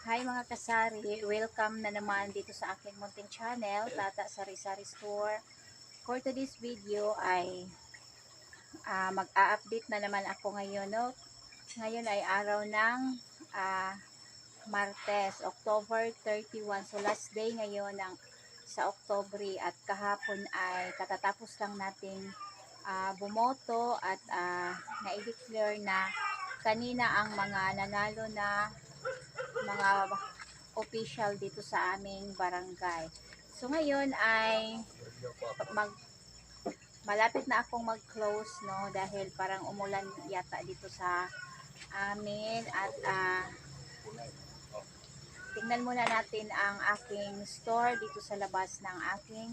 Hi mga kasari, welcome na naman dito sa aking munting channel, Tata Sari Sari Store. For today's video ay mag-a-update na naman ako ngayon. No? Ngayon ay araw ng Martes, October 31. So last day ngayon sa Oktobre at kahapon ay katatapos lang nating bumoto at na-declare na kanina ang mga nanalo na mga official dito sa aming barangay. So ngayon ay mag malapit na akong mag-close, no, dahil parang umulan yata dito sa amin at tingnan muna natin ang aking store dito sa labas ng aking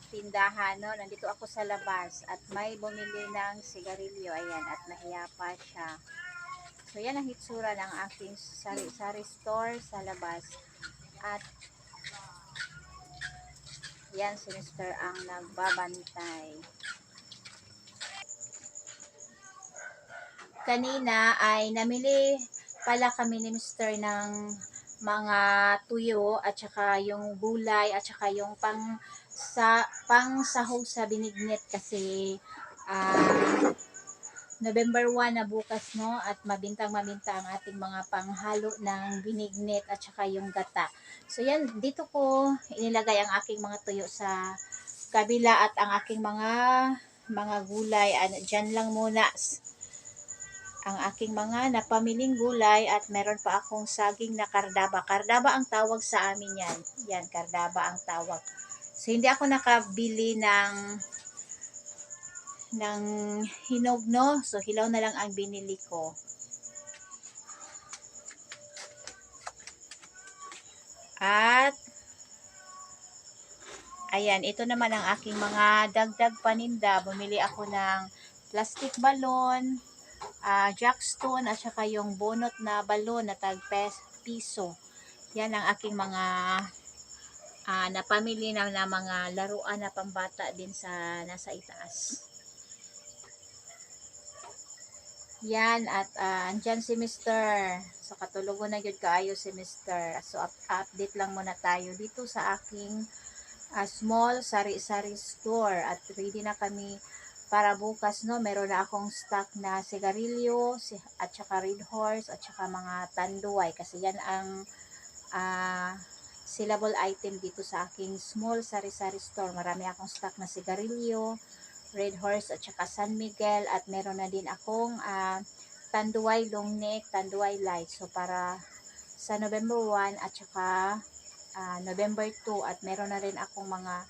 tindahan, no. Nandito ako sa labas at may bumili ng sigarilyo, ayan, at nahiya pa siya. So yan ang hitsura ng aking sari-sari store sa labas. At yan si Mr. ang nagbabantay. Kanina ay namili pala kami ni Mr. ng mga tuyo at saka yung gulay at saka yung pang sahog sa binignit kasi November 1 na bukas, no, at mabintang-mabinta ang ating mga panghalo ng binignit at saka yung gata. So yan, dito ko inilagay ang aking mga tuyo sa kabila at ang aking mga gulay, dyan lang muna ang aking mga napamiling gulay at meron pa akong saging na kardaba. Kardaba ang tawag sa amin yan. Yan, kardaba ang tawag. So hindi ako nakabili ng hinog, no? So hilaw na lang ang binili ko. At ayan, ito naman ang aking mga dagdag paninda. Bumili ako ng plastic balon, jackstone at saka yung bunot na balon na tag piso. Yan ang aking mga napamili na mga laruan na pambata din sa nasa itaas. Yan, at andyan si Mr. So katulugo na yun kaayo si Mr. So update lang muna tayo dito sa aking small sari-sari store at ready na kami para bukas, no. Meron na akong stock na sigarilyo at saka Red Horse at saka mga tanduay kasi yan ang sellable item dito sa aking small sari-sari store. Marami akong stock na sigarilyo, Red Horse at saka San Miguel at meron na din akong tanduay long neck, tanduay light. So para sa November 1 at saka November 2 at meron na rin akong mga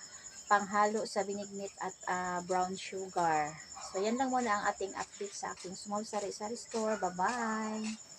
panghalo sa binignit at brown sugar. So yan lang muna ang ating update sa aking small sari-sari store. Bye-bye!